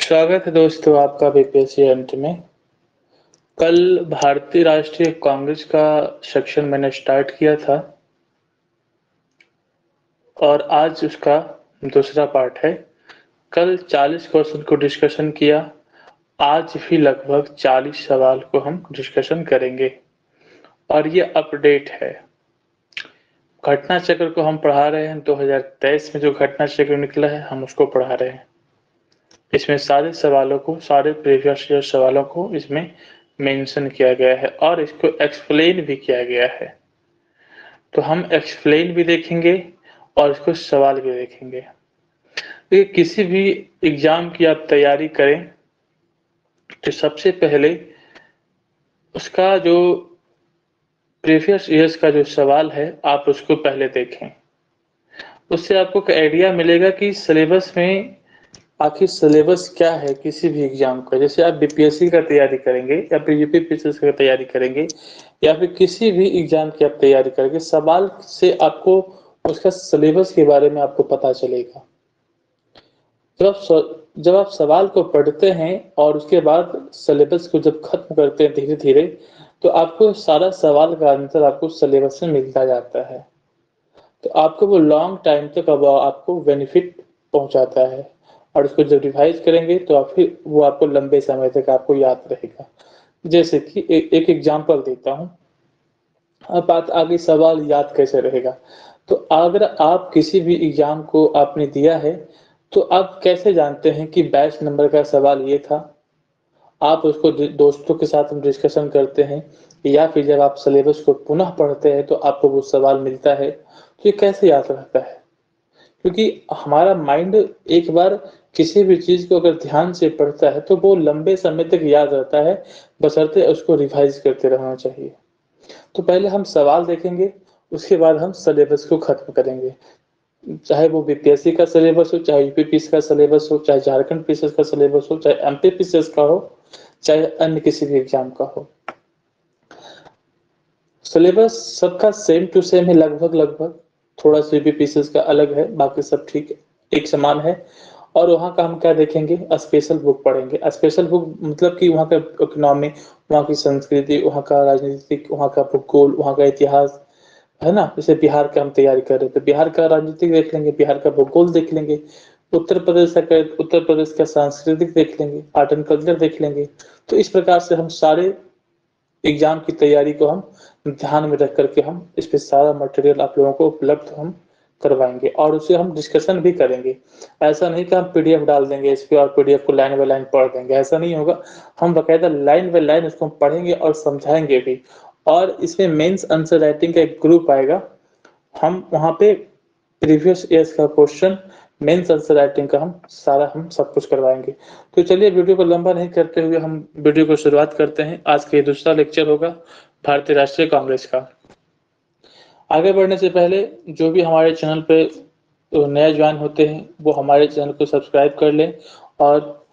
स्वागत है दोस्तों आपका बीपीएससी अंत में। कल भारतीय राष्ट्रीय कांग्रेस का सेक्शन मैंने स्टार्ट किया था और आज उसका दूसरा पार्ट है। कल 40 क्वेश्चन को डिस्कशन किया, आज भी लगभग 40 सवाल को हम डिस्कशन करेंगे और ये अपडेट है। घटना चक्र को हम पढ़ा रहे हैं, 2023 में जो घटना चक्र निकला है हम उसको पढ़ा रहे हैं। इसमें सारे सवालों को, सारे प्रीवियस ईयर सवालों को इसमें मेंशन किया गया है और इसको एक्सप्लेन भी किया गया है। तो हम एक्सप्लेन भी देखेंगे और इसको सवाल भी देखेंगे। देखिए, किसी भी एग्जाम की आप तैयारी करें तो सबसे पहले उसका जो प्रीवियस ईयर्स का जो सवाल है आप उसको पहले देखें। उससे आपको एक आइडिया मिलेगा कि सिलेबस में आखिर सिलेबस क्या है किसी भी एग्जाम का। जैसे आप बीपीएससी का तैयारी करेंगे या फिर यूपीपीएससी का तैयारी करेंगे या फिर किसी भी एग्जाम की आप तैयारी करेंगे, सवाल से आपको उसका सिलेबस के बारे में आपको पता चलेगा। जब आप सवाल को पढ़ते हैं और उसके बाद सिलेबस को जब खत्म करते हैं धीरे धीरे, तो आपको सारा सवाल का आंसर आपको सिलेबस में मिलता जाता है। तो आपको वो लॉन्ग टाइम तक अब आपको बेनिफिट पहुंचाता है और उसको जब रिवाइज करेंगे तो आप फिर वो आपको लंबे समय तक आपको याद रहेगा। जैसे कि एक एग्जांपल देता हूं। अब बात आगे सवाल याद कैसे रहेगा। तो अगर आप किसी भी एग्जाम को आपने दिया है तो आप कैसे जानते हैं कि बैच नंबर का सवाल ये था। आप उसको दोस्तों के साथ डिस्कशन करते हैं या फिर जब आप सिलेबस को पुनः पढ़ते हैं तो आपको वो सवाल मिलता है। तो ये कैसे याद रहता है? क्योंकि हमारा माइंड एक बार किसी भी चीज को अगर ध्यान से पढ़ता है तो वो लंबे समय तक याद रहता है, बशर्ते उसको रिवाइज करते रहना चाहिए। तो पहले हम सवाल देखेंगे, उसके बाद हम सिलेबस को खत्म करेंगे। चाहे वो बीपीएससी का सिलेबस हो, चाहे यूपीपीएससी का सिलेबस हो, चाहे झारखंड पीसीएस का सिलेबस हो, चाहे एमपी पीसीएस का हो, चाहे अन्य किसी भी एग्जाम का हो। सिलेबस सबका सेम टू सेम है, लगभग लगभग। थोड़ा सा यूपीपीसीएस का अलग है, बाकी सब ठीक एक समान है। और वहाँ का हम क्या देखेंगे, स्पेशल बुक पढ़ेंगे। स्पेशल बुक मतलब कि वहाँ का इकोनॉमी, वहाँ की संस्कृति, वहाँ का राजनीतिक, वहाँ का भूगोल, वहाँ का इतिहास, है ना। जैसे बिहार का हम तैयारी कर रहे हैं तो बिहार का राजनीतिक देख लेंगे, बिहार का भूगोल देख लेंगे। उत्तर प्रदेश का उत्तर प्रदेश का सांस्कृतिक देख लेंगे, आर्ट एंड कल्चर देख लेंगे। तो इस प्रकार से हम सारे एग्जाम की तैयारी को हम ध्यान में रख करके हम इस पे सारा मटेरियल आप लोगों को उपलब्ध हम करवाएंगे और उसे हम डिस्कशन भी करेंगे। ऐसा नहीं कि हम पीडीएफ डाल देंगे इस पे और पीडीएफ को लाइन बाय लाइन पढ़ देंगे, ऐसा नहीं होगा। हम बकायदा लाइन बाय लाइन उसको पढ़ेंगे और समझाएंगे भी। और इसमें मेंस आंसर राइटिंग का एक ग्रुप आएगा, हम वहाँ पे प्रीवियस ईयर्स का क्वेश्चन, मेंस आंसर राइटिंग का हम सब कुछ करवाएंगे। तो चलिए वीडियो को लंबा नहीं करते हुए हम वीडियो को शुरुआत करते हैं। आज का ये दूसरा लेक्चर होगा भारतीय राष्ट्रीय कांग्रेस का। आगे बढ़ने से पहले जो भी हमारे चैनल पे नए ज्वाइन होते हैं वो हमारे चैनल को सब्सक्राइब कर लें और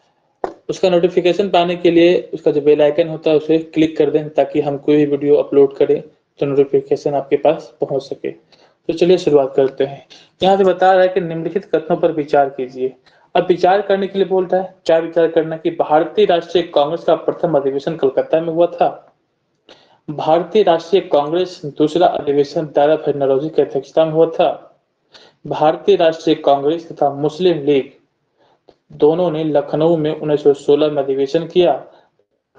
उसका नोटिफिकेशन पाने के लिए उसका जो बेल आइकन होता है उसे क्लिक कर दें, ताकि हम कोई भी वीडियो अपलोड करें तो नोटिफिकेशन आपके पास पहुंच सके। तो चलिए शुरुआत करते हैं। यहाँ पे बता रहा है कि निम्नलिखित कथनों पर विचार कीजिए। अब विचार करने के लिए बोल रहा है, क्या विचार करना कि भारतीय राष्ट्रीय कांग्रेस का प्रथम अधिवेशन कलकत्ता में हुआ था। भारतीय राष्ट्रीय कांग्रेस दूसरा अधिवेशन दादा भाई नौरोजी की अध्यक्षता में हुआ था। भारतीय राष्ट्रीय कांग्रेस तथा मुस्लिम लीग दोनों ने लखनऊ में 1916 में अधिवेशन किया,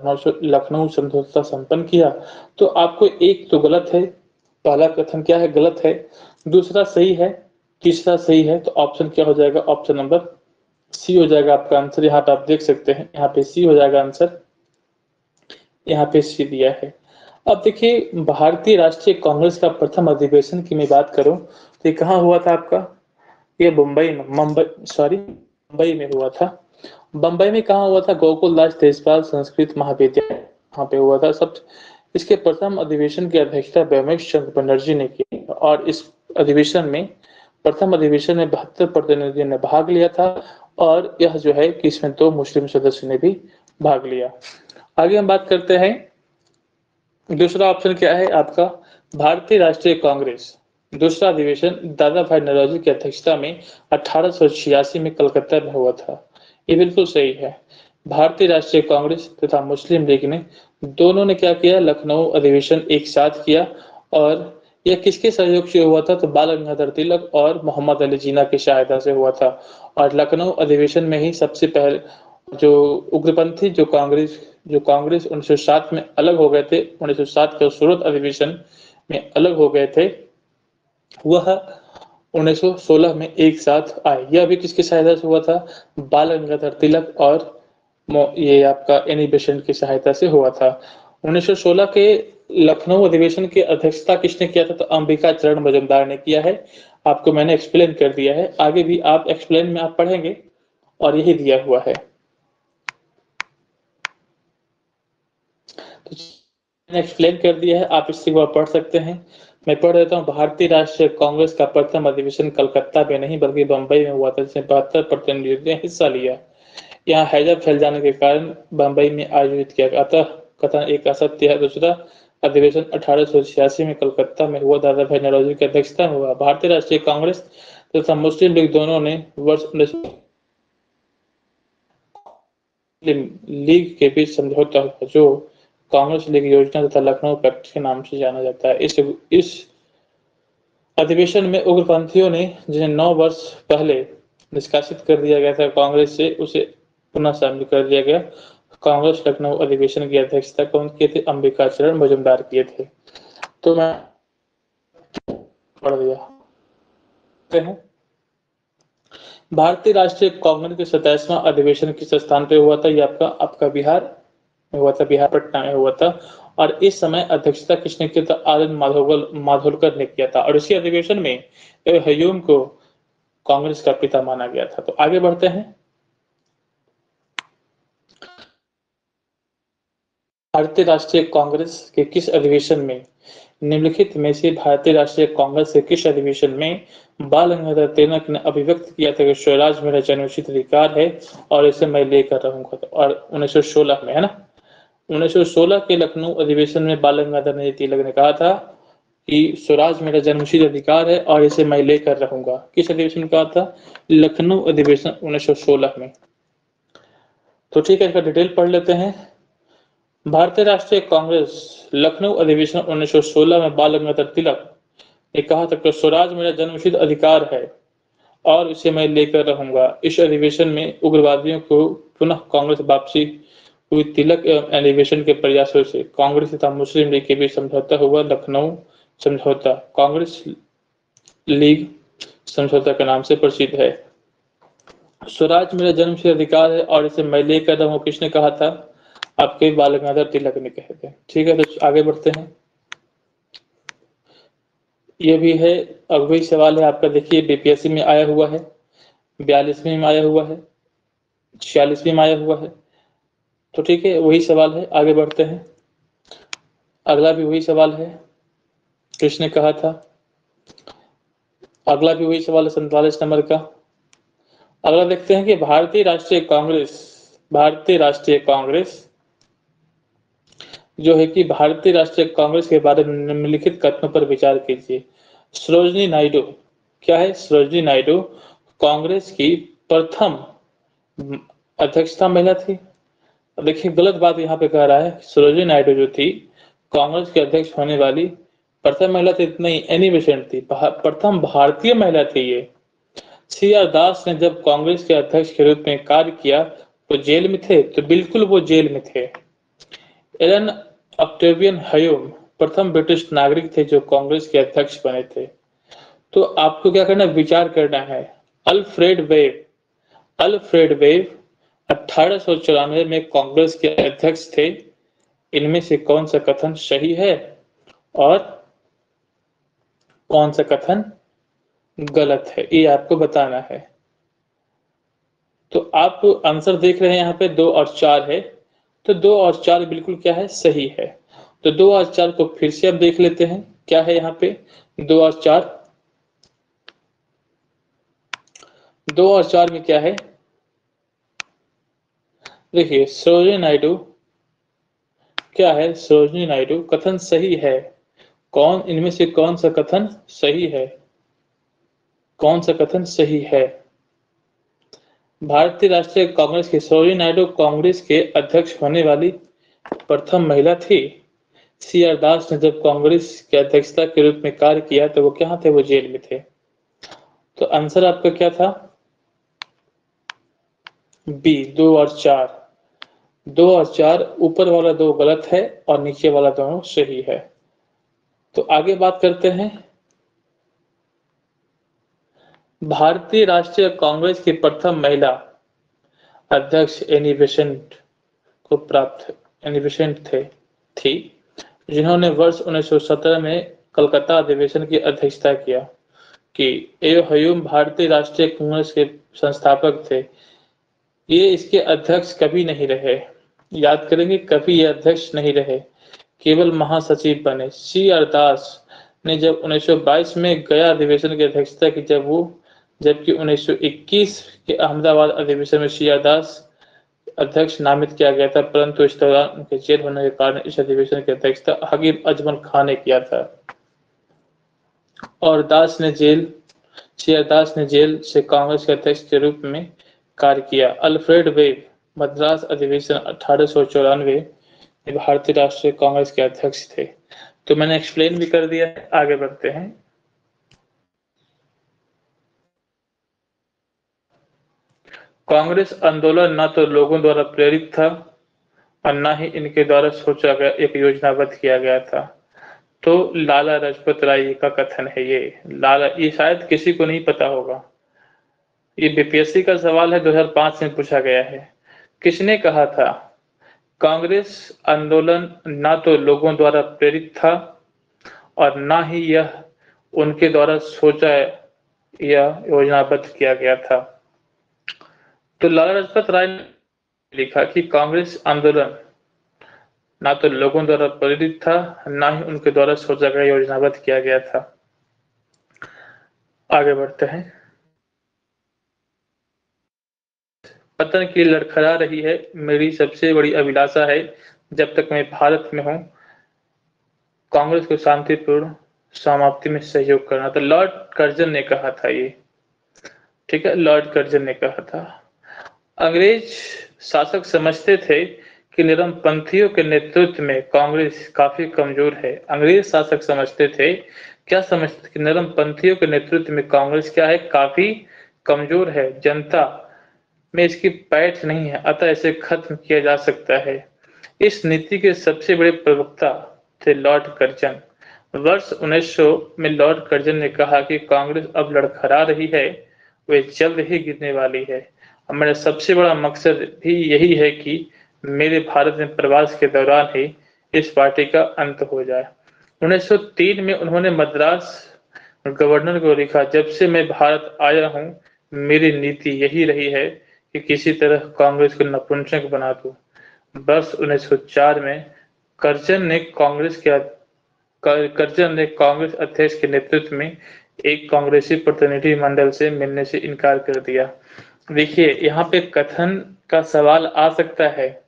लखनऊ समझौता संपन्न किया। तो आपको एक तो गलत है, पहला कथन क्या है, गलत है। दूसरा सही है, तीसरा सही है। तो ऑप्शन क्या हो जाएगा, ऑप्शन नंबर सी हो जाएगा आपका आंसर। यहाँ पे आप देख सकते हैं, यहाँ पे सी हो जाएगा आंसर, यहाँ पे सी दिया है। अब देखिए, भारतीय राष्ट्रीय कांग्रेस का प्रथम अधिवेशन की मैं बात करूं तो ये कहाँ हुआ था आपका, ये मुंबई में हुआ था। बम्बई में कहाँ हुआ था, गोकुलदास तेजपाल संस्कृत महाविद्यालय, वहाँ पे हुआ था सब। इसके प्रथम अधिवेशन की अध्यक्षता ब्रह्मेश चंद्र बनर्जी ने की और इस अधिवेशन में, प्रथम अधिवेशन में 72 प्रतिनिधियों ने भाग लिया था और यह जो है कि इसमें 2 मुस्लिम सदस्य ने भी भाग लिया। आगे हम बात करते हैं, दूसरा ऑप्शन क्या है आपका, भारतीय राष्ट्रीय कांग्रेस दूसरा अधिवेशन दादा भाई नौरोजी की अध्यक्षता में 1886 में कलकत्ता में हुआ था। ये बिल्कुल सही है। भारतीय राष्ट्रीय कांग्रेस तथा मुस्लिम लीग ने दोनों ने क्या किया, लखनऊ अधिवेशन एक साथ किया। और यह किसके सहयोग से हुआ था, तो बाल गंगाधर तिलक और मोहम्मद अली जिन्ना की सहायता से हुआ था। और लखनऊ अधिवेशन में ही सबसे पहले जो उग्रपंथी जो कांग्रेस 1907 में अलग हो गए थे, 1907 के सूरत अधिवेशन में अलग हो गए थे, वह 1916 में एक साथ आए। यह भी किसकी सहायता से हुआ था, बाल गंगाधर तिलक और ये आपका एनी बेसेंट की सहायता से हुआ था। 1916 के लखनऊ अधिवेशन की अध्यक्षता किसने किया था, तो अंबिका चरण मजूमदार ने किया है। आपको मैंने एक्सप्लेन कर दिया है, आगे भी आप एक्सप्लेन में आप पढ़ेंगे और यही दिया हुआ है। तो मैंने एक्सप्लेन कर दिया है, आप इससे वह पढ़ सकते हैं। मैं पढ़ देता हूँ। भारतीय राष्ट्रीय कांग्रेस का प्रथम अधिवेशन कलकत्ता में नहीं बल्कि बंबई में हुआ था, जिसमें 72 प्रतिनिधियों ने हिस्सा लिया। यहाँ हैजा फैल जाने के कारण बंबई में आयोजित किया गया। अतः कथन एक असत्य है। दूसरा अधिवेशन 1886 में कलकत्ता में हुआ, दादा भाई नौरोजी की अध्यक्षता में हुआ। भारतीय राष्ट्रीय कांग्रेस तथा मुस्लिम लीग दोनों ने वर्ष लीग के बीच समझौता हुआ, जो कांग्रेस लीग योजना तथा लखनऊ पैक्ट के नाम से जाना जाता है। इस अधिवेशन में उग्रपंथियों ने, जिन्हें 9 वर्ष पहले निष्कासित कर दिया गया था कांग्रेस से, उसे पुनः शामिल कर दिया गया। कांग्रेस लखनऊ अधिवेशन की अध्यक्षता कौन किए थे, अंबिका चरण मजूमदार किए थे। तो मैं पढ़ दिया। भारतीय राष्ट्रीय कांग्रेस के 27वां अधिवेशन किस स्थान पे हुआ था, ये आपका बिहार में हुआ था, बिहार पटना में हुआ था। और इस समय अध्यक्षता किसने किया था, आनंद माधोलकर ने किया था। और इसी अधिवेशन में हयूम को कांग्रेस का पिता माना गया था। तो आगे बढ़ते हैं। भारतीय राष्ट्रीय कांग्रेस के किस अधिवेशन में, निम्नलिखित में से भारतीय राष्ट्रीय कांग्रेस के किस अधिवेशन में बाल गंगाधर तिलक ने अभिव्यक्त किया था कि स्वराज मेरा जन्मसिद्ध अधिकार है और इसे मैं लेकर रहूंगा। और 1916 में, है ना, 1916 के लखनऊ अधिवेशन में बाल गंगाधर तिलक ने कहा था कि स्वराज मेरा जन्मसिद्ध अधिकार है और इसे मैं लेकर रहूंगा। किस अधिवेशन में कहा था, लखनऊ अधिवेशन 1916 में। तो ठीक है, इसका डिटेल पढ़ लेते हैं। भारतीय राष्ट्रीय कांग्रेस लखनऊ अधिवेशन 1916 में बाल गंगाधर तिलक ने कहा था कि स्वराज मेरा जन्मसिद्ध अधिकार है और इसे मैं लेकर रहूंगा। इस अधिवेशन में उग्रवादियों को पुनः कांग्रेस वापसी हुई। तिलक एवं अधिवेशन के प्रयासों से कांग्रेस तथा मुस्लिम लीग के बीच समझौता हुआ। लखनऊ समझौता कांग्रेस लीग समझौता के नाम से प्रसिद्ध है। स्वराज मेरा जन्मसिद्ध अधिकार है और इसे मैं लेकर रहूंगा, किसने कहा था, आपके बाल गंगाधर तिलक ने कहे थे। ठीक है, तो आगे बढ़ते हैं। ये भी है, अब वही सवाल है आपका, देखिए बीपीएससी में आया हुआ है, 42वीं में आया हुआ है, 46वीं में आया हुआ है। तो ठीक है, वही सवाल है, आगे बढ़ते हैं। अगला भी वही सवाल है, किसने कहा था, अगला भी वही सवाल है 47 नंबर का। अगला देखते हैं कि भारतीय राष्ट्रीय कांग्रेस जो है कि भारतीय राष्ट्रीय कांग्रेस के बारे में निम्नलिखित कथनों पर विचार कीजिए। सरोजिनी नायडू, क्या है, सरोजिनी नायडू कांग्रेस की प्रथम अध्यक्षता महिला थी। देखिए गलत बात यहाँ पे कह रहा है। सरोजिनी नायडू जो थी कांग्रेस के अध्यक्ष होने वाली प्रथम महिला थी, नहीं, एनी बेसेंट थी, प्रथम भारतीय महिला थी ये। सी.आर. दास ने जब कांग्रेस के अध्यक्ष के रूप में कार्य किया तो जेल में थे, तो बिल्कुल वो जेल में थे। एलन ऑक्टेवियन ह्यूम प्रथम ब्रिटिश नागरिक थे जो कांग्रेस के अध्यक्ष बने थे। तो आपको क्या करना, विचार करना है। अल्फ्रेड वेब 1894 में कांग्रेस के अध्यक्ष थे। इनमें से कौन सा कथन सही है और कौन सा कथन गलत है, ये आपको बताना है। तो आप आंसर देख रहे हैं यहाँ पे 2 और 4 है, तो 2 और 4 बिल्कुल क्या है, सही है। तो 2 और 4 को फिर से अब देख लेते हैं, क्या है यहाँ पे 2 और 4। 2 और 4 में क्या है, देखिए सरोजिनी नायडू, क्या है, सरोजिनी नायडू कथन सही है। कौन इनमें से कौन सा कथन सही है, कौन सा कथन सही है। भारतीय राष्ट्रीय कांग्रेस की सरोजिनी नायडू कांग्रेस के अध्यक्ष होने वाली प्रथम महिला थी। सी आर दास ने जब कांग्रेस के अध्यक्षता के रूप में कार्य किया तो वो कहाँ थे? वो जेल में थे। तो आंसर आपका क्या था? बी 2 और 4। 2 और 4 ऊपर वाला 2 गलत है और नीचे वाला दोनों सही है। तो आगे बात करते हैं। भारतीय राष्ट्रीय कांग्रेस की प्रथम महिला अध्यक्ष एनी बेसेंट को प्राप्त एनी बेसेंट थी, जिन्होंने वर्ष 1917 में कलकत्ता अधिवेशन की अध्यक्षता किया। कि ए हयूम भारतीय राष्ट्रीय कांग्रेस के संस्थापक थे। ये इसके अध्यक्ष कभी नहीं रहे। याद करेंगे, कभी ये अध्यक्ष नहीं रहे, केवल महासचिव बने। सी आर दास ने जब 1922 में गया अधिवेशन की अध्यक्षता की, जबकि 1921 के अहमदाबाद अधिवेशन में सी आर दास अध्यक्ष नामित किया गया था, परंतु इस दौरान उनके जेल होने के कारण इस अधिवेशन की अध्यक्षता हकीम अजमल खान ने किया था। और सी.आर. दास ने जेल से कांग्रेस के अध्यक्ष के रूप में कार्य किया। अल्फ्रेड वेब मद्रास अधिवेशन 1894 में भारतीय राष्ट्रीय कांग्रेस के अध्यक्ष थे। तो मैंने एक्सप्लेन भी कर दिया है, आगे बढ़ते हैं। कांग्रेस आंदोलन न तो लोगों द्वारा प्रेरित था और न ही इनके द्वारा सोचा गया एक योजनाबद्ध किया गया था। तो लाला लाजपत राय का कथन है ये शायद किसी को नहीं पता होगा। ये बीपीएससी का सवाल है, 2005 में पूछा गया है। किसने कहा था? कांग्रेस आंदोलन न तो लोगों द्वारा प्रेरित था और न ही यह उनके द्वारा सोचा या योजनाबद्ध किया गया था। तो लाला लाजपत राय ने लिखा कि कांग्रेस आंदोलन ना तो लोगों द्वारा प्रेरित था, ना ही उनके द्वारा सोचा गया योजनाबद्ध किया गया था। आगे बढ़ते हैं। पतन की लड़खड़ा रही है, मेरी सबसे बड़ी अभिलाषा है जब तक मैं भारत में हूं, कांग्रेस को शांतिपूर्ण समाप्ति में सहयोग करना। तो लॉर्ड कर्जन ने कहा था ये, ठीक है, लॉर्ड कर्जन ने कहा था। अंग्रेज शासक समझते थे कि नरमपंथियों के नेतृत्व में कांग्रेस काफी कमजोर है। अंग्रेज शासक समझते थे, क्या समझते कि नरमपंथियों के नेतृत्व में कांग्रेस क्या है? काफी कमजोर है, जनता में इसकी पैठ नहीं है, अतः इसे खत्म किया जा सकता है। इस नीति के सबसे बड़े प्रवक्ता थे लॉर्ड कर्जन। वर्ष 1900 में लॉर्ड कर्जन ने कहा कि कांग्रेस अब लड़खड़ा रही है, वे जल्द ही गिरने वाली है। और मेरा सबसे बड़ा मकसद भी यही है कि मेरे भारत में प्रवास के दौरान ही इस पार्टी का अंत हो जाए। 1903 में उन्होंने मद्रास गवर्नर को लिखा, जब से मैं भारत आया हूं, मेरी नीति यही रही है कि किसी तरह कांग्रेस को नपुंसक बना दूं। वर्ष 1904 में कर्जन ने कांग्रेस अध्यक्ष के नेतृत्व में एक कांग्रेसी प्रतिनिधि मंडल से मिलने से इनकार कर दिया। देखिए, यहाँ पे कथन का सवाल आ सकता है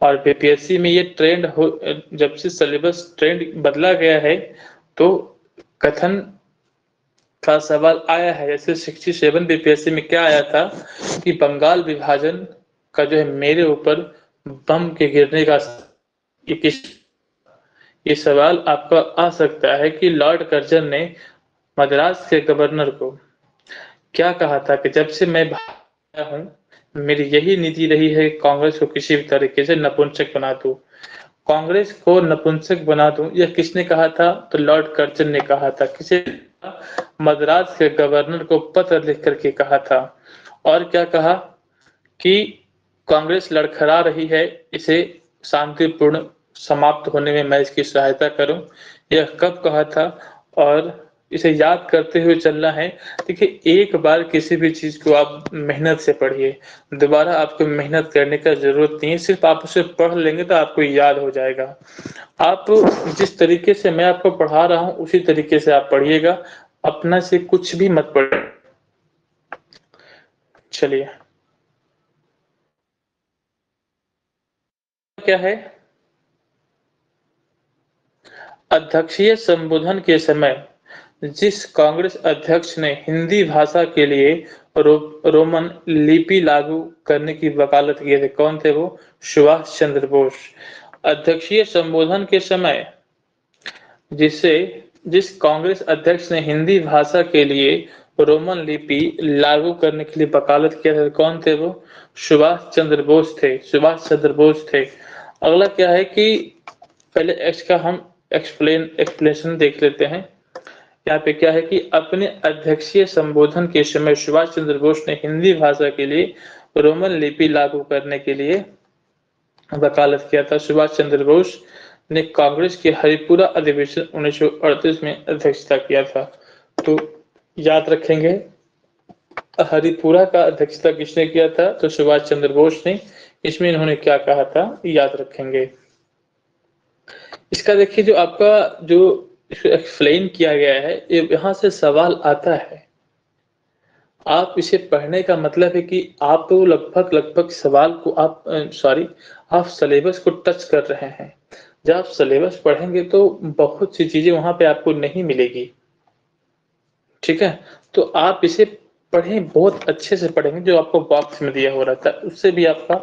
और बीपीएससी में ये ट्रेंड हो, जब से सिलेबस ट्रेंड बदला गया है तो कथन का सवाल आया है। जैसे 67 बीपीएससी में क्या आया था कि बंगाल विभाजन का जो है मेरे ऊपर बम के गिरने का ये सवाल आपका आ सकता है कि लॉर्ड कर्जन ने मद्रास के गवर्नर को क्या कहा था कि जब से मैं आया हूं, मेरी यही नीति रही है कि कांग्रेस को किसी भी तरीके से नपुंसक बना दूं। कांग्रेस को नपुंसक बना दूं, यह किसने कहा था? तो लॉर्ड कर्जन ने कहा था। किसे? मद्रास के गवर्नर को पत्र लिख करके कहा था। और क्या कहा कि कांग्रेस लड़खड़ा रही है, इसे शांतिपूर्ण समाप्त होने में मैं इसकी सहायता करूं। यह कब कहा था और इसे याद करते हुए चलना है। देखिए, एक बार किसी भी चीज को आप मेहनत से पढ़िए, दोबारा आपको मेहनत करने का जरूरत नहीं है। सिर्फ आप उसे पढ़ लेंगे तो आपको याद हो जाएगा। आप जिस तरीके से मैं आपको पढ़ा रहा हूं उसी तरीके से आप पढ़िएगा, अपना से कुछ भी मत पढ़े। चलिए, क्या है? अध्यक्षीय संबोधन के समय जिस कांग्रेस अध्यक्ष ने हिंदी भाषा के लिए रोमन लिपि लागू करने की वकालत की थी, कौन थे वो? सुभाष चंद्र बोस। अध्यक्षीय संबोधन के समय जिस कांग्रेस अध्यक्ष ने हिंदी भाषा के लिए रोमन लिपि लागू करने के लिए वकालत किया था, कौन थे वो? सुभाष चंद्र बोस थे, सुभाष चंद्र बोस थे। अगला क्या है कि पहले एक्स का हम एक्सप्लेनेशन देख लेते हैं। यहाँ पे क्या है कि अपने अध्यक्षीय संबोधन के समय सुभाष चंद्र बोस ने हिंदी भाषा के लिए रोमन लिपि लागू करने के लिए वकालत किया था। सुभाष चंद्र बोस ने कांग्रेस के हरिपुरा अधिवेशन 1938 में अध्यक्षता किया था। तो याद रखेंगे, हरिपुरा का अध्यक्षता किसने किया था? तो सुभाष चंद्र बोस ने। इसमें इन्होंने क्या कहा था, याद रखेंगे। इसका देखिए, जो आपका जो एक्सप्लेन किया गया है, ये यहाँ से सवाल आता है। आप इसे पढ़ने का मतलब है कि आप तो लगभग सवाल को आप सिलेबस को टच कर रहे हैं। जब आप सिलेबस पढ़ेंगे तो बहुत सी चीजें वहां पे आपको नहीं मिलेगी, ठीक है? तो आप इसे पढ़ें, बहुत अच्छे से पढ़ेंगे। जो आपको बॉक्स में दिया हो रहता है उससे भी आपका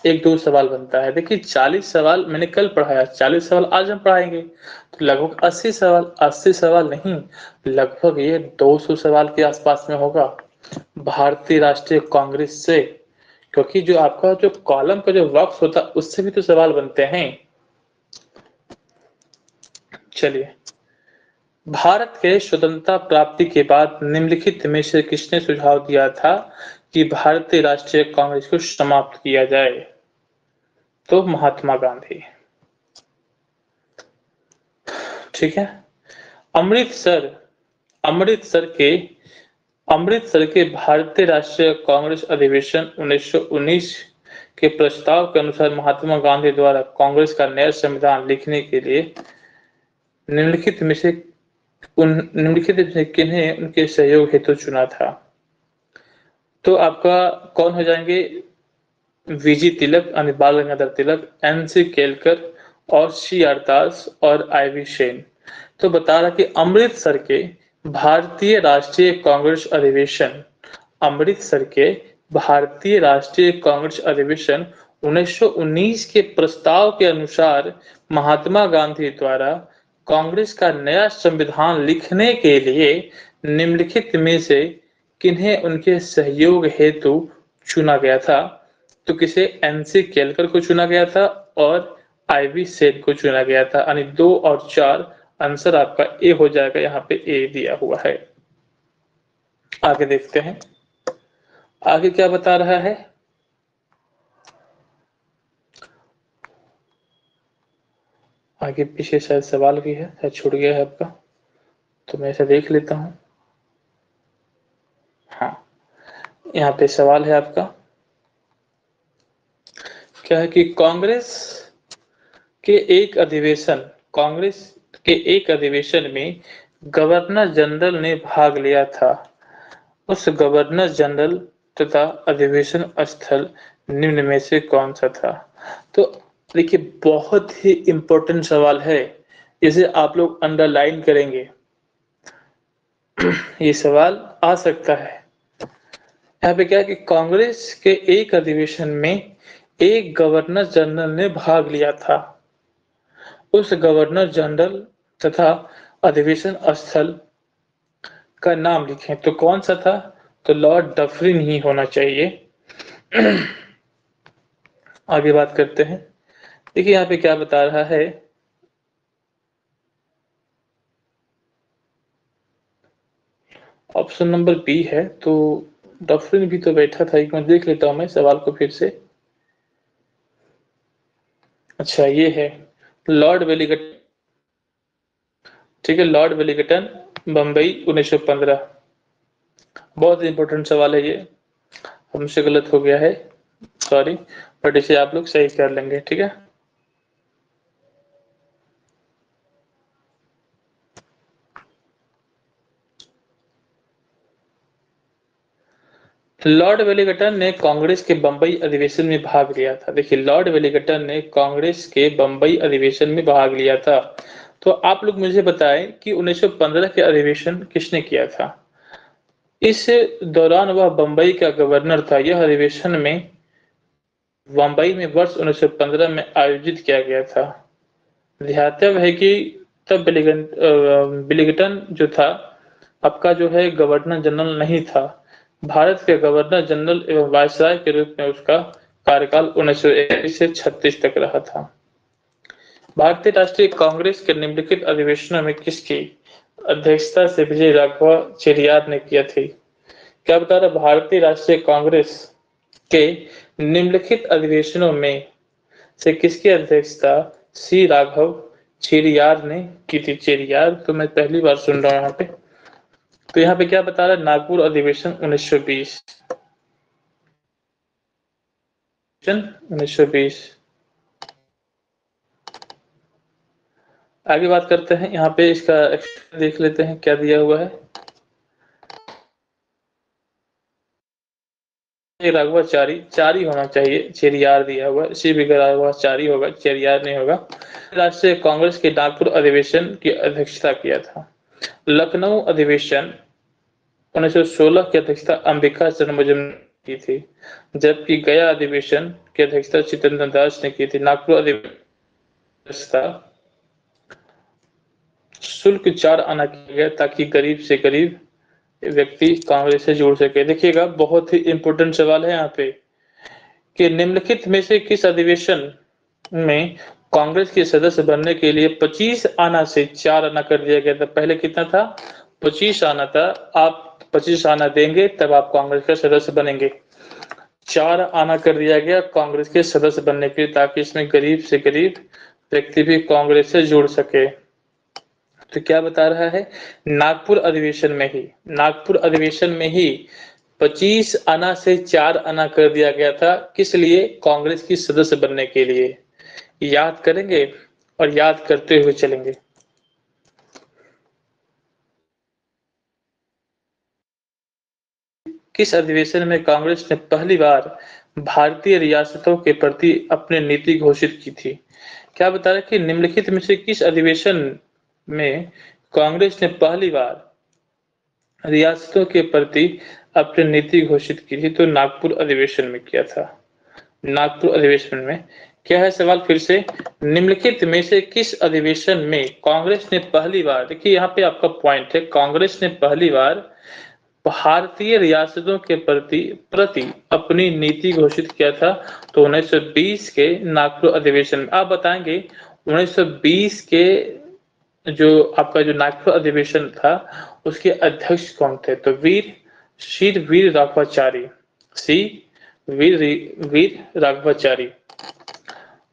1-2 सवाल बनता है। देखिए 40 सवाल मैंने कल पढ़ाया, 40 सवाल आज हम पढ़ाएंगे, तो लगभग 80 सवाल नहीं, लगभग ये 200 सवाल के आसपास में होगा भारतीय राष्ट्रीय कांग्रेस से। क्योंकि जो आपका जो कॉलम का जो बॉक्स होता है उससे भी तो सवाल बनते हैं। चलिए, भारत के स्वतंत्रता प्राप्ति के बाद निम्नलिखित में से किसने सुझाव दिया था कि भारतीय राष्ट्रीय कांग्रेस को समाप्त किया जाए? तो महात्मा गांधी, ठीक है। अमृतसर के भारतीय राष्ट्रीय कांग्रेस अधिवेशन 1919 के प्रस्ताव के अनुसार महात्मा गांधी द्वारा कांग्रेस का नया संविधान लिखने के लिए निम्नलिखित में से किन्हें उनके सहयोग हेतु चुना था? तो आपका कौन हो जाएंगे? वीजी तिलक यानी बाल गंगाधर तिलक, एनसी केलकर और सी आर दास और आईवी सेन। तो बता रहा कि अमृतसर के भारतीय राष्ट्रीय कांग्रेस अधिवेशन 1919 के प्रस्ताव के अनुसार महात्मा गांधी द्वारा कांग्रेस का नया संविधान लिखने के लिए निम्नलिखित में से किन्हें उनके सहयोग हेतु चुना गया था? तो किसे? एनसी केलकर को चुना गया था और आईवी सेन को चुना गया था। यानी 2 और 4 आंसर आपका ए हो जाएगा। यहाँ पे ए दिया हुआ है। आगे देखते हैं, आगे क्या बता रहा है। आगे पीछे शायद सवाल भी है, शायद छूट गया है आपका, तो मैं इसे देख लेता हूं। हाँ, यहाँ पे सवाल है आपका, क्या है कि कांग्रेस के एक अधिवेशन में गवर्नर जनरल ने भाग लिया था। उस गवर्नर जनरल तथा अधिवेशन स्थल निम्न में से कौन सा था? तो देखिए, बहुत ही इंपॉर्टेंट सवाल है, इसे आप लोग अंडरलाइन करेंगे। ये सवाल आ सकता है। यहाँ पे क्या है कि कांग्रेस के एक अधिवेशन में एक गवर्नर जनरल ने भाग लिया था। उस गवर्नर जनरल तथा अधिवेशन स्थल का नाम लिखें। तो कौन सा था? तो लॉर्ड डफरिन ही होना चाहिए। आगे बात करते हैं। देखिए यहाँ पे क्या बता रहा है, ऑप्शन नंबर बी है। तो डफरिन भी तो बैठा था, एक बार देख लेता हूं मैं सवाल को फिर से। अच्छा, ये है लॉर्ड वेलिंगटन, ठीक है, लॉर्ड वेलिंगटन, बंबई 1915। बहुत इंपॉर्टेंट सवाल है ये, हमसे गलत हो गया है, सॉरी, बट इसे आप लोग सही कर लेंगे, ठीक है। लॉर्ड वेलिंगटन ने कांग्रेस के बंबई अधिवेशन में भाग लिया था। देखिए, लॉर्ड वेलिंगटन ने कांग्रेस के बंबई अधिवेशन में भाग लिया था। तो आप लोग मुझे बताएं कि 1915 के अधिवेशन किसने किया था? इस दौरान वह बंबई का गवर्नर था। यह अधिवेशन में बंबई में वर्ष 1915 में आयोजित किया गया था। ध्यातव्य है कि तब बिलिंगटन जो था आपका जो है गवर्नर जनरल नहीं था। भारत के गवर्नर जनरल एवं वायसराय के रूप में उसका कार्यकाल 1921 से 36 तक रहा था। भारतीय राष्ट्रीय कांग्रेस के निम्नलिखित अधिवेशनों में किसकी अध्यक्षता से विजय राघवाचार्य ने किया थी? क्या बता रहा? भारतीय राष्ट्रीय कांग्रेस के निम्नलिखित अधिवेशनों में से किसकी अध्यक्षता सी राघव चेरियार ने की थी? चेरियार तो मैं पहली बार सुन रहा हूँ यहाँ पे। तो यहाँ पे क्या बता रहा है? नागपुर अधिवेशन 1920। 1920। आगे बात करते हैं। यहाँ पे इसका देख लेते हैं क्या दिया हुआ है। राघवाचारी होना चाहिए, चेरियार दिया हुआ है। सी भी राघवाचारी होगा, चेरियार नहीं होगा। राष्ट्रीय कांग्रेस के नागपुर अधिवेशन की अध्यक्षता किया था। लखनऊ अधिवेशन 1916 की अध्यक्षता अंबिका चरण मुजुमदार की थी, जबकि गया अधिवेशन की अध्यक्षता चित्तरंजन दास ने की थी। नागपुर अधिवेशन शुल्क 4 आना किया गया ताकि गरीब से गरीब व्यक्ति कांग्रेस से जुड़ सके। देखिएगा बहुत ही इंपॉर्टेंट सवाल है यहाँ पे कि निम्नलिखित में से किस अधिवेशन में कांग्रेस के सदस्य बनने के लिए 25 आना से 4 आना कर दिया गया था? पहले कितना था? 25 आना था। आप 25 आना देंगे तब आप कांग्रेस का सदस्य बनेंगे। 4 आना कर दिया गया कांग्रेस के सदस्य बनने के लिए ताकि इसमें गरीब से गरीब व्यक्ति भी कांग्रेस से जुड़ सके। तो क्या बता रहा है? नागपुर अधिवेशन में ही 25 आना से 4 आना कर दिया गया था। किस लिए? कांग्रेस की सदस्य बनने के लिए। याद करेंगे और याद करते हुए चलेंगे। किस अधिवेशन में कांग्रेस ने पहली बार भारतीय रियासतों के प्रति अपनी नीति घोषित की थी? क्या बता रहा है कि निम्नलिखित में से किस अधिवेशन में कांग्रेस ने पहली बार रियासतों के प्रति अपनी नीति घोषित की थी? तो नागपुर अधिवेशन में किया था। नागपुर अधिवेशन में क्या है सवाल? फिर से, निम्नलिखित में से किस अधिवेशन में कांग्रेस ने पहली बार, देखिए यहाँ पे आपका पॉइंट है, कांग्रेस ने पहली बार भारतीय रियासतों के प्रति अपनी नीति घोषित किया था? तो 1920 के नागपुर अधिवेशन में। आप बताएंगे 1920 के जो आपका जो नागपुर अधिवेशन था उसके अध्यक्ष कौन थे? तो वीर राघवाचारी। वीर राघवाचारी।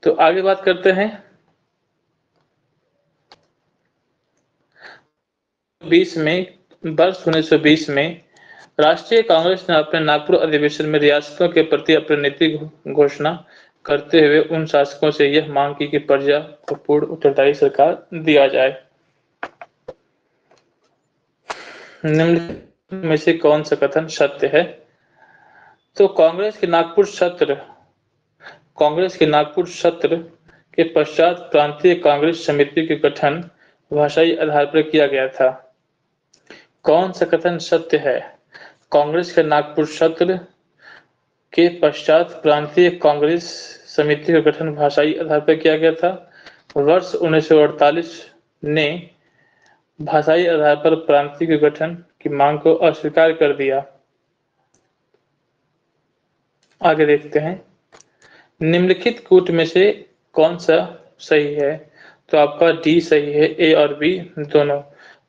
तो आगे बात करते हैं। 1920 में राष्ट्रीय कांग्रेस ने अपने नागपुर अधिवेशन में रियासतों के प्रति अपनी नीति घोषणा करते हुए उन शासकों से यह मांग की कि प्रजा को पूर्ण उत्तरदायी सरकार दिया जाए। निम्नलिखित में से कौन सा कथन सत्य है? तो कांग्रेस के नागपुर सत्र के पश्चात प्रांतीय कांग्रेस समिति के गठन भाषाई आधार पर किया गया था। कौन सा कथन सत्य है? कांग्रेस के नागपुर सत्र के पश्चात प्रांतीय कांग्रेस समिति का गठन भाषाई आधार पर किया गया था। वर्ष 1948 ने भाषाई आधार पर प्रांतीय के गठन की मांग को अस्वीकार कर दिया। आगे देखते हैं। निम्नलिखित कूट में से कौन सा सही है? तो आपका डी सही है, ए और बी दोनों।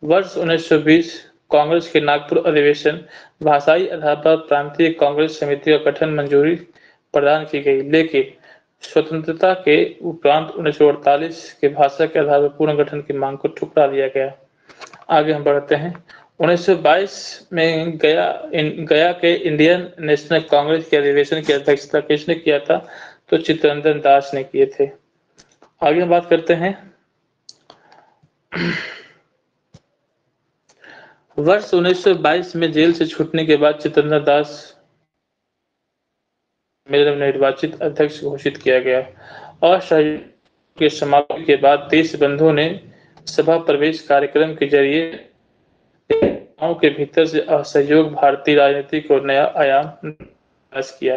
वर्ष 1920 कांग्रेस के नागपुर अधिवेशन भाषाई आधार पर प्रांतीय कांग्रेस समिति का गठन मंजूरी प्रदान की गई, लेकिन स्वतंत्रता के उपरांत 1948 के भाषा के आधार पर पूर्ण गठन की मांग को ठुकरा दिया गया। आगे हम बढ़ते हैं। 1922 में गया के इंडियन नेशनल कांग्रेस के अधिवेशन की अध्यक्षता किसने किया था? तो चित्तरंजन दास ने किए थे। आगे हम बात करते हैं। वर्ष 1922 में जेल से छूटने के बाद चित्तरंजन दास निर्वाचित अध्यक्ष घोषित किया गया। असहयोग के समाप्ति के बाद देशबंधु ने सभा प्रवेश कार्यक्रम के जरिए गांव के भीतर से असहयोग भारतीय राजनीति को नया आयाम प्रयास किया,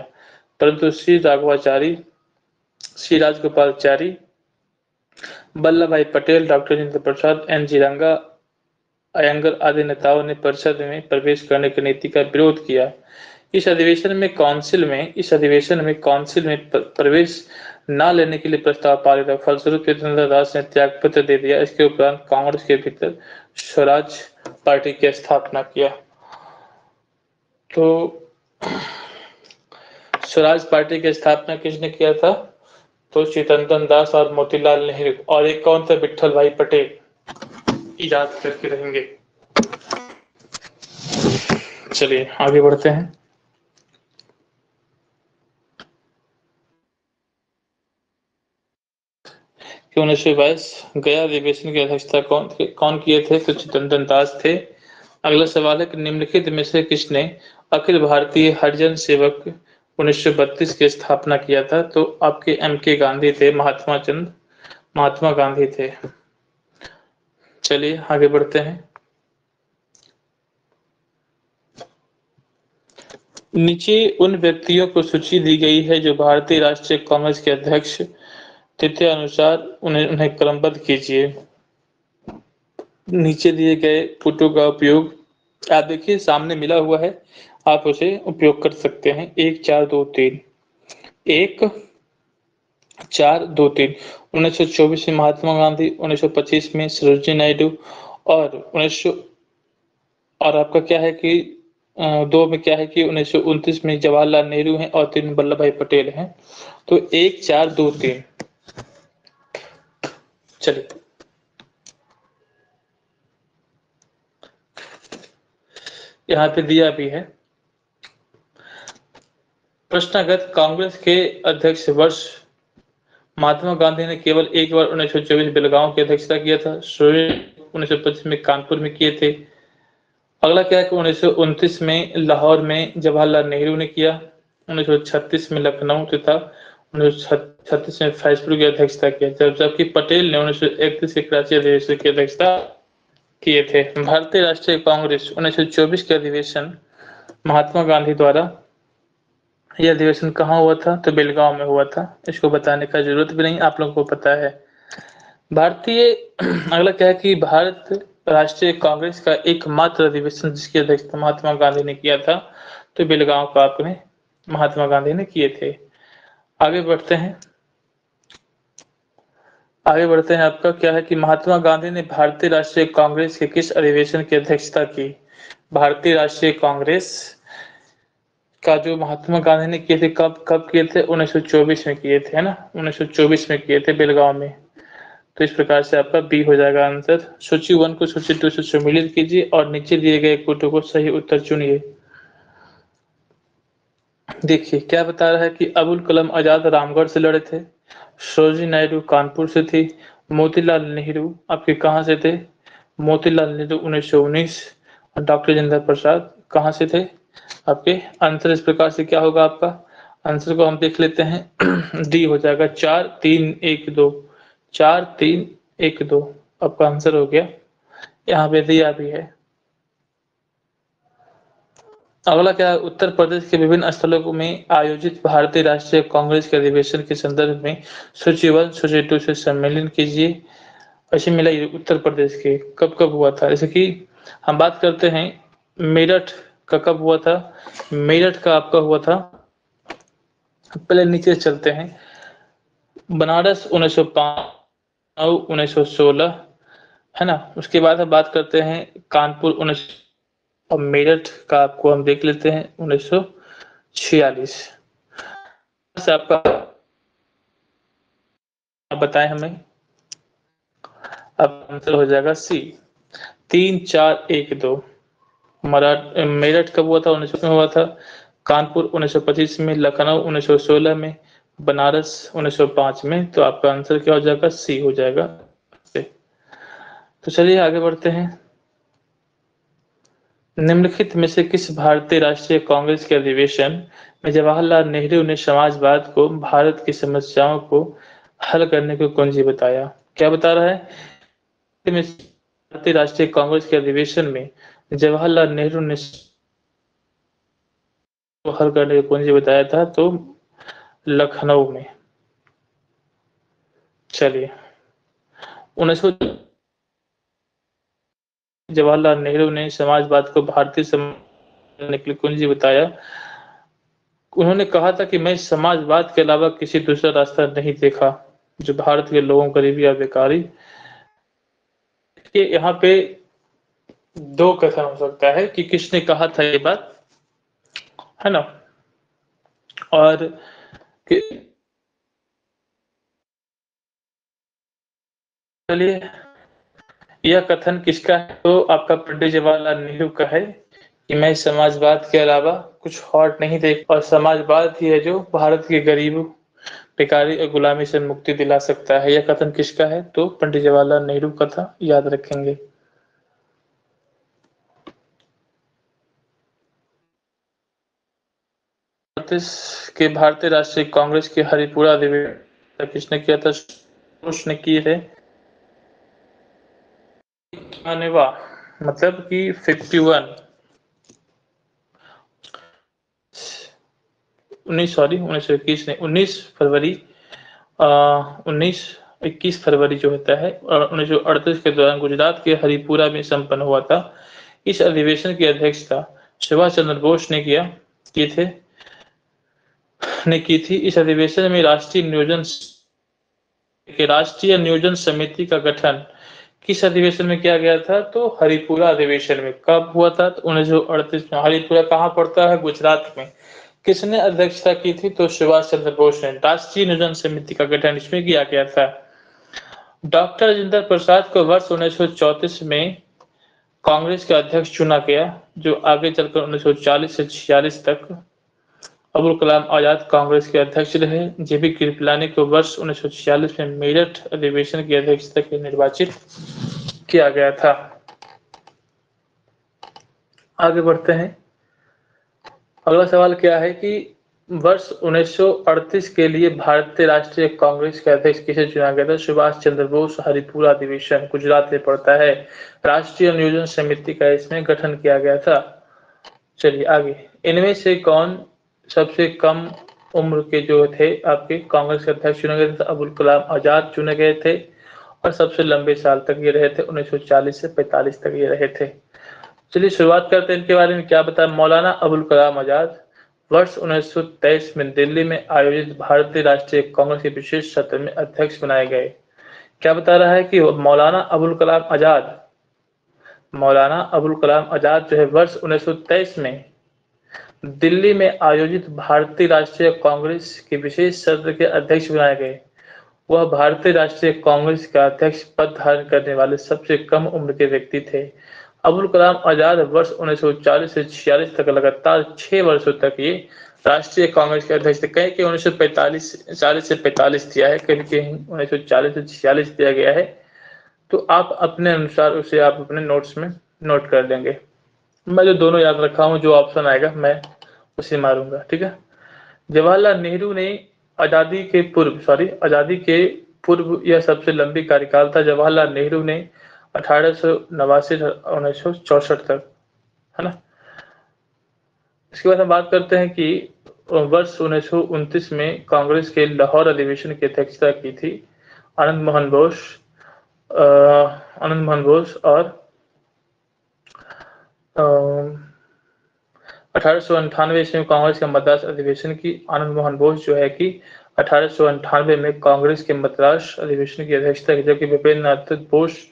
परंतु श्री राजगोपालचारी, वल्लभ भाई पटेल, डॉक्टर राजेंद्र प्रसाद, एन.जी. रंगा, अयंगर आदि नेताओं ने परिषद में प्रवेश करने की नीति का विरोध किया। इस अधिवेशन में काउंसिल में प्रवेश न लेने के लिए प्रस्ताव पारित हुआ। फलस्वरूप चंद्र दास ने त्यागपत्र दे दिया। इसके उपरांत कांग्रेस के भीतर स्वराज पार्टी की स्थापना किया। तो स्वराज पार्टी की स्थापना किसने किया था? तो चितरंजन दास और मोतीलाल नेहरू। और एक कौन था? विट्ठल भाई पटेल। याद करके रहेंगे। चलिए आगे बढ़ते हैं। कि 1922 गया अधिवेशन की अध्यक्षता कौन किए थे? तो चितरंजन दास थे। अगला सवाल है कि निम्नलिखित में से किसने अखिल भारतीय हरिजन सेवक 1932 की स्थापना किया था? तो आपके एम.के. गांधी थे, महात्मा गांधी थे। चलिए आगे बढ़ते हैं। नीचे उन व्यक्तियों को सूची दी गई है जो भारतीय राष्ट्रीय कांग्रेस के अध्यक्ष तिथि अनुसार उन्हें क्रमबद्ध कीजिए। नीचे दिए गए फोटो का उपयोग आप देखिए सामने मिला हुआ है, आप उसे उपयोग कर सकते हैं। 1 4 2 3 1 4 2 3 1924 में महात्मा गांधी, 1925 में सरोजिनी नायडू और 1900 और आपका क्या है कि 2 में क्या है कि 1929 में जवाहरलाल नेहरू हैं और 3 में वल्लभ भाई पटेल हैं। तो 1 4 2 3 चलिए यहाँ पे दिया भी है। प्रश्नागत कांग्रेस के अध्यक्ष वर्ष महात्मा गांधी ने केवल एक बार 1924 बेलगांव की अध्यक्षता किया था। 1925 में कानपुर में किए थे। अगला क्या है कि 1929 में लाहौर में जवाहरलाल नेहरू ने किया। 1936 में लखनऊ तथा 1936 में फैजपुर की अध्यक्षता किया, जबकि पटेल ने 1931 के कराची अधिवेशन की अध्यक्षता किए थे। भारतीय राष्ट्रीय कांग्रेस 1924 के अधिवेशन महात्मा गांधी द्वारा यह अधिवेशन कहाँ हुआ था? तो बेलगांव में हुआ था। इसको बताने का जरूरत भी नहीं, आप लोगों को पता है। भारतीय अगला क्या है कि भारत राष्ट्रीय कांग्रेस का एकमात्र अधिवेशन जिसकी अध्यक्षता महात्मा गांधी ने किया था, तो बेलगांव का आपने महात्मा गांधी ने किए थे। आगे बढ़ते हैं। आपका क्या है कि महात्मा गांधी ने भारतीय राष्ट्रीय कांग्रेस के किस अधिवेशन की अध्यक्षता की? भारतीय राष्ट्रीय कांग्रेस का जो महात्मा गांधी ने किए थे, कब किए थे? 1924 में किए थे, है ना? 1924 में किए थे बेलगांव में। तो इस प्रकार से आपका बी हो जाएगा आंसर। सूची 1 को सूची 2 से सम्मिलित कीजिए और नीचे दिए गए फोटो को सही उत्तर चुनिए। देखिए क्या बता रहा है कि अबुल कलाम आजाद रामगढ़ से लड़े थे, सरोजिनी नायडू कानपुर से थी, मोतीलाल नेहरू आपके कहाँ से थे? मोतीलाल नेहरू 1919 और डॉक्टर राजेंद्र प्रसाद कहाँ से थे? आपके आंसर इस प्रकार से क्या होगा आपका? आंसर को हम देख लेते हैं। डी हो जाएगा 4 3 1 2 4 3 1 2 आपका आंसर हो गया। यहाँ पे दिया भी है। अगला क्या है? उत्तर प्रदेश के विभिन्न स्थलों में आयोजित भारतीय राष्ट्रीय कांग्रेस के अधिवेशन के संदर्भ में सूची 1 सूची 2 से सम्मेलन कीजिए। ऐसे मिला उत्तर प्रदेश के कब हुआ था? जैसे कि हम बात करते हैं मेरठ का कब हुआ था? मेरठ का आपका हुआ था, पहले नीचे चलते हैं। बनारस 1905 1916 है ना। उसके बाद हम बात करते हैं कानपुर 19 और मेरठ का आपको हम देख लेते हैं 1946 से। आपका बताएं हमें, अब आंसर हो जाएगा सी 3 4 1 2। मेरठ कब हुआ था? 1900 में हुआ था। कानपुर 1925 में, लखनऊ 1916 में, बनारस 1905 में। तो आपका आंसर क्या हो जाएगा? सी हो जाएगा। तो चलिए आगे बढ़ते हैं। निम्नलिखित में से किस भारतीय राष्ट्रीय कांग्रेस के अधिवेशन में जवाहरलाल नेहरू ने समाजवाद को भारत की समस्याओं को हल करने को कुंजी बताया? क्या बता रहा है? में भारतीय राष्ट्रीय कांग्रेस के अधिवेशन में जवाहरलाल नेहरू ने हल करने का कुंजी बताया था, तो लखनऊ में। चलिए, 1900 जवाहरलाल नेहरू ने समाजवाद को भारतीय समाज करने के लिए कुंजी बताया। उन्होंने कहा था कि मैं समाजवाद के अलावा किसी दूसरा रास्ता नहीं देखा जो भारत के लोगों गरीबी या बेकारी के। यहाँ पे दो कथन हो सकता है कि किसने कहा था ये बात, है ना, और चलिए यह कथन किसका है, तो आपका पंडित जवाहरलाल नेहरू का है कि मैं समाजवाद के अलावा कुछ और नहीं देख, और समाजवाद ही है जो भारत के गरीबों, बेकारी और गुलामी से मुक्ति दिला सकता है। यह कथन किसका है, तो पंडित जवाहरलाल नेहरू का था, याद रखेंगे। के भारतीय राष्ट्रीय कांग्रेस के हरिपुरा अधिवेशन किसने किया था, उसने किए थे मतलब कि 51 1921 नहीं, 19 फरवरी 21 फरवरी जो होता है 1938 के दौरान गुजरात के हरिपुरा में संपन्न हुआ था। इस अधिवेशन की अध्यक्षता सुभाष चंद्र बोस ने की थी। इस अधिवेशन में राष्ट्रीय नियोजन समिति का गठन किस अधिवेशन में किया गया था, तो हरिपुरा अधिवेशन में। कब हुआ था, तो 1938 में। हरिपुरा कहाँ पड़ता है, गुजरात में। किसने अध्यक्षता की थी, तो सुभाष चंद्र बोस ने। राष्ट्रीय नियोजन समिति का गठन इसमें किया गया था। डॉक्टर राजेंद्र प्रसाद को वर्ष 1934 में कांग्रेस के अध्यक्ष चुना गया, जो आगे चलकर 1940 से 46 तक अबुल कलाम आजाद कांग्रेस के अध्यक्ष रहे। जेपी कृपलानी को वर्ष 1946 में मेरठ अधिवेशन की अध्यक्षता के निर्वाचित किया गया था। आगे बढ़ते हैं। अगला सवाल क्या है कि वर्ष 1938 के लिए भारतीय राष्ट्रीय कांग्रेस के अध्यक्ष किसे चुना गया था, सुभाष चंद्र बोस। हरिपुरा अधिवेशन गुजरात में पड़ता है। राष्ट्रीय नियोजन समिति का इसमें गठन किया गया था। चलिए आगे। इनमें से कौन सबसे कम उम्र के जो थे आपके कांग्रेस के अध्यक्ष चुने गए थे, अबुल कलाम आजाद चुने गए थे, और सबसे लंबे साल तक ये रहे थे, 1940 से 45 तक ये रहे थे। चलिए शुरुआत करते हैं इनके बारे में क्या बताया। मौलाना अबुल कलाम आजाद वर्ष 1923 में दिल्ली में आयोजित भारतीय राष्ट्रीय कांग्रेस के विशेष सत्र में अध्यक्ष बनाए गए। क्या बता रहा है कि मौलाना अबुल कलाम आजाद जो है वर्ष 1923 में दिल्ली में आयोजित भारतीय राष्ट्रीय कांग्रेस के विशेष सत्र के अध्यक्ष बनाए गए। वह भारतीय राष्ट्रीय कांग्रेस का अध्यक्ष पद धारण करने वाले सबसे कम उम्र के व्यक्ति थे। अबुल कलाम आजाद वर्ष 1940 से 46 तक लगातार 6 वर्षों तक ये राष्ट्रीय कांग्रेस के अध्यक्ष थे। कहीं 1940 से 45 दिया है, कहीं 1940 से 46 दिया गया है, तो आप अपने अनुसार उसे आप अपने नोट्स में नोट कर लेंगे। मैं जो दोनों याद रखा हूँ, जो ऑप्शन आएगा मैं उसे मारूंगा, ठीक है। जवाहरलाल नेहरू ने आजादी के पूर्व यह सबसे लंबी कार्यकाल था। जवाहरलाल नेहरू ने 1889 से 1964 तक, है ना। इसके बाद हम बात करते हैं कि वर्ष 1929 में कांग्रेस के लाहौर अधिवेशन की अध्यक्षता की थी आनंद मोहन बोस और 1898 ईस्वी में कांग्रेस के मद्रास अधिवेशन की आनंद मोहन बोस जो है कि 1898 में कांग्रेस के मद्रास अधिवेशन की अध्यक्षता की, जबकि विपिन नाथ बोस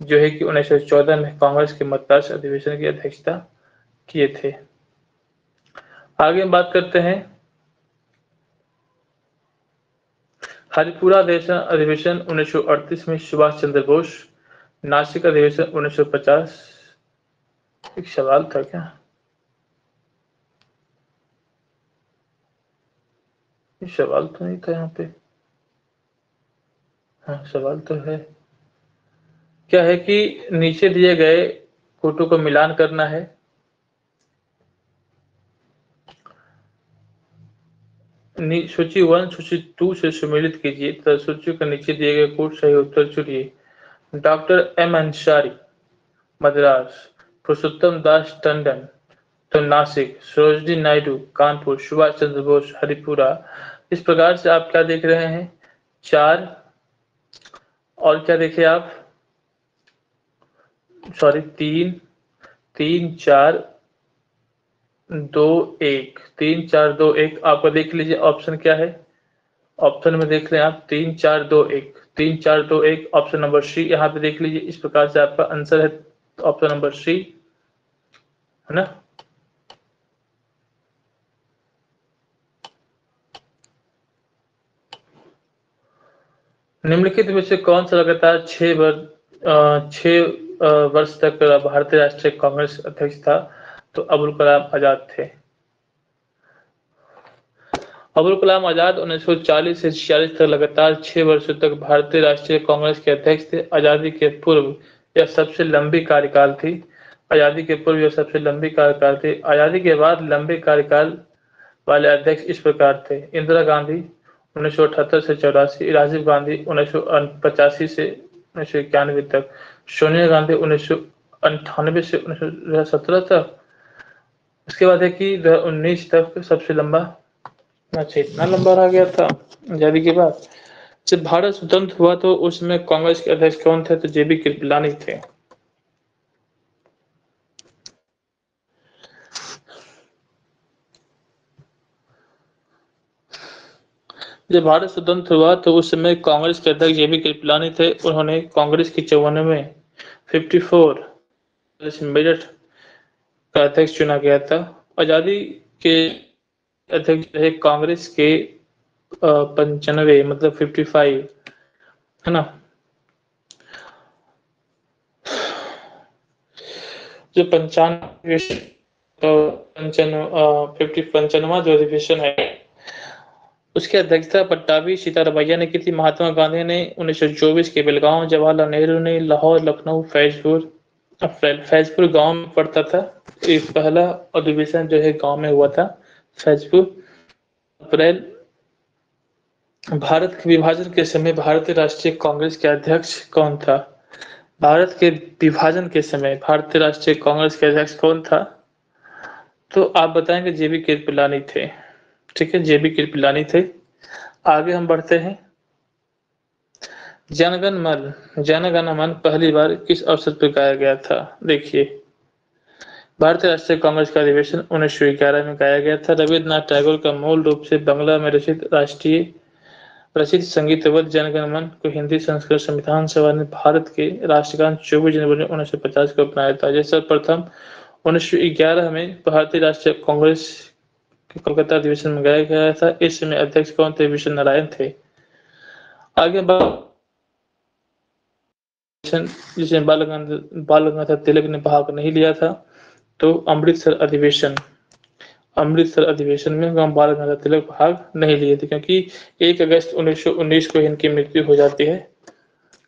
जो है कि 1914 में कांग्रेस के मद्रास अधिवेशन की अध्यक्षता किए थे। आगे हम बात करते हैं हरिपुरा अधिवेशन 1938 में सुभाष चंद्र बोस। नासिक अधिवेशन 1950। एक सवाल था क्या, सवाल तो नहीं था यहाँ पे। हाँ सवाल तो है। क्या है कि नीचे दिए गए कोटों को मिलान करना है। सूची 1 सूची 2 से सम्मिलित कीजिए तथा सूची के नीचे दिए गए कोट सही उत्तर चुनिए। डॉक्टर एम अंसारी मद्रास, पुरुषोत्तम दास टंडन तो नासिक, सरोजिनी नायडू कानपुर, सुभाष चंद्र बोस हरिपुरा। इस प्रकार से आप क्या देख रहे हैं, 4 और क्या देखे आप, सॉरी 3 3 4 2 1 3 4 2 1 आपको देख लीजिए ऑप्शन क्या है। ऑप्शन में देख लें आप 3 4 2 1 3 4 2 1 ऑप्शन नंबर सी यहाँ पे देख लीजिए। इस प्रकार से आपका आंसर है ऑप्शन नंबर सी, है ना। निम्नलिखित में से कौन सा लगातार 6 वर्ष तक भारतीय राष्ट्रीय कांग्रेस अध्यक्ष था, तो अबुल कलाम आजाद थे। अबुल कलाम आजाद 1940 से 46 तक लगातार 6 वर्षों तक भारतीय राष्ट्रीय कांग्रेस के अध्यक्ष थे। आजादी के पूर्व यह सबसे लंबी कार्यकाल थी। आजादी के पूर्व यह सबसे लंबी कार्यकाल थी। आजादी के बाद लंबे कार्यकाल वाले अध्यक्ष इस प्रकार थे, इंदिरा गांधी 1978 से 84, राजीव गांधी 1985 से 1991 तक, सोनिया गांधी 1998 से 1917 तक, उसके बाद है कि 2019 तक सबसे लंबा। अच्छा, इतना लंबा रह गया था आजादी के बाद। जब भारत स्वतंत्र हुआ तो उसमें कांग्रेस के अध्यक्ष कौन थे, तो जेबी कृपलानी थे। जब भारत स्वतंत्र हुआ तो उस समय कांग्रेस के अध्यक्ष जेबी कृपलानी थे। उन्होंने कांग्रेस की 54 में 54 मेरठ का अध्यक्ष चुना गया था। आजादी के अध्यक्ष रहे कांग्रेस के 95 मतलब 55, है ना। जो 55वां जो अधिवेशन है उसकी अध्यक्षता पट्टाभी सीतारमैया ने की थी। महात्मा गांधी ने 1924 के बेलगांव, जवाहरलाल नेहरू ने लाहौर, लखनऊ, फैजपुर गांव में पड़ता था। ये पहला अधिवेशन जो है गांव में हुआ था, फैजपुर। अप्रैल भारत के विभाजन के समय भारतीय राष्ट्रीय कांग्रेस के अध्यक्ष कौन था? भारत के विभाजन के समय भारतीय राष्ट्रीय कांग्रेस के अध्यक्ष कौन था? तो आप बताएंगे जेबी कृपलानी थे। ठीक है, जेबी कृपलानी थे। आगे हम बढ़ते हैं। जनगण मन पहली बार किस अवसर पर गाया गया था? देखिए, भारतीय राष्ट्रीय कांग्रेस का अधिवेशन 1911 में गाया गया था। रविन्द्रनाथ टैगोर का मूल रूप से बांग्ला में रचित संगीतबद्ध जनगण मन को हिंदी संस्कृत संविधान सभा ने भारत के राष्ट्रगान 24 जनवरी 1950 को अपनाया था। जैसे प्रथम 1911 में भारतीय राष्ट्रीय कांग्रेस के कोलकाता अधिवेशन में गाया गया था। इस समय अध्यक्ष कौन थे? विश्व नारायण थे। आगे जिसमें बाल गंगाधर तिलक ने भाग नहीं लिया था, तो अमृतसर अधिवेशन में बाल गंगाधर तिलक भाग नहीं लिए थे, क्योंकि 1 अगस्त 1919 को इनकी मृत्यु हो जाती है।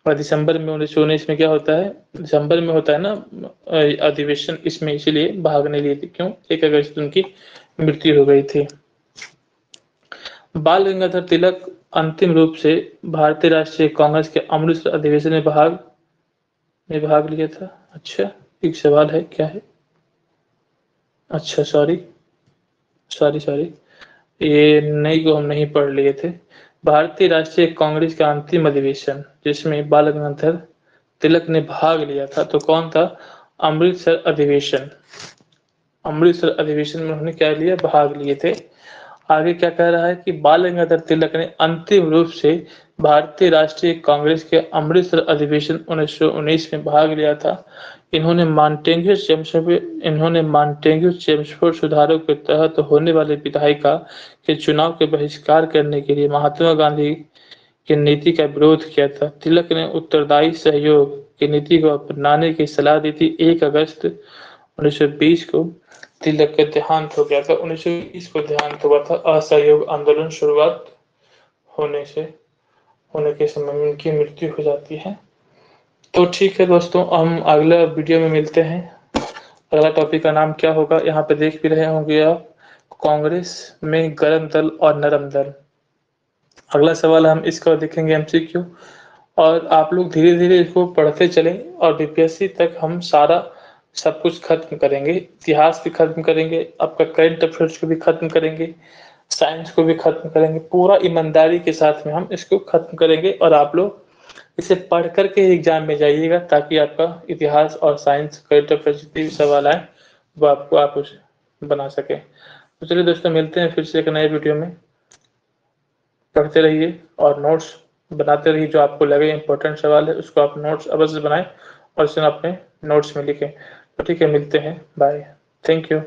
और दिसंबर में 1919 में क्या होता है, दिसंबर में होता है ना अधिवेशन, इसमें इसीलिए भाग नहीं लिए थे। क्यों? 1 अगस्त उनकी मृत्यु हो गई थी। बाल गंगाधर तिलक अंतिम रूप से भारतीय राष्ट्रीय कांग्रेस के अमृतसर अधिवेशन में भाग लिया था। अच्छा, एक सवाल है, क्या है? अच्छा, सॉरी, ये नहीं को हम नहीं पढ़ लिए थे। भारतीय राष्ट्रीय कांग्रेस का अंतिम अधिवेशन जिसमें बाल गंगाधर तिलक ने भाग लिया था, तो कौन था? अमृतसर अधिवेशन में उन्होंने क्या लिया? भाग लिए थे। आगे क्या कह रहा है कि बाल गंगाधर तिलक ने अंतिम रूप से भारतीय राष्ट्रीय कांग्रेस के अमृतसर अधिवेशन 1919 में भाग लिया था। इन्होंने मॉन्टेग्यू चेम्सफोर्ड सुधारों के तहत होने वाले विधायिका के चुनाव के बहिष्कार करने के लिए महात्मा गांधी की नीति का विरोध किया था। तिलक ने उत्तरदायी सहयोग की नीति को अपनाने की सलाह दी थी। 1 अगस्त 1920 को तिलक का देहांत हो गया था। 1920 को देहांत हुआ था। असहयोग आंदोलन शुरुआत होने के समय में उनकी मृत्यु हो जाती है। तो ठीक है दोस्तों, हम अगला वीडियो में मिलते हैं। अगला टॉपिक का नाम क्या होगा, यहाँ पे देख भी रहे होंगे आप, कांग्रेस में गर्म दल और नरम दल। अगला सवाल हम इसका देखेंगे MCQ, और आप लोग धीरे-धीरे इसको पढ़ते चलें और बीपीएससी तक हम सारा सब कुछ खत्म करेंगे। इतिहास भी खत्म करेंगे, आपका करंट अफेयर्स को भी खत्म करेंगे, साइंस को भी खत्म करेंगे। पूरा ईमानदारी के साथ में हम इसको खत्म करेंगे और आप लोग इसे पढ़ कर के एग्ज़ाम में जाइएगा ताकि आपका इतिहास और साइंस, करंट अफेयर्स जितने भी सवाल आएँ, वो आपको आप उसे बना सकें। तो चलिए दोस्तों, मिलते हैं फिर से एक नए वीडियो में। पढ़ते रहिए और नोट्स बनाते रहिए, जो आपको लगे इम्पोर्टेंट सवाल है उसको आप नोट्स अवश्य बनाएँ और उसे अपने नोट्स में लिखें। तो ठीक है, मिलते हैं, बाय, थैंक यू।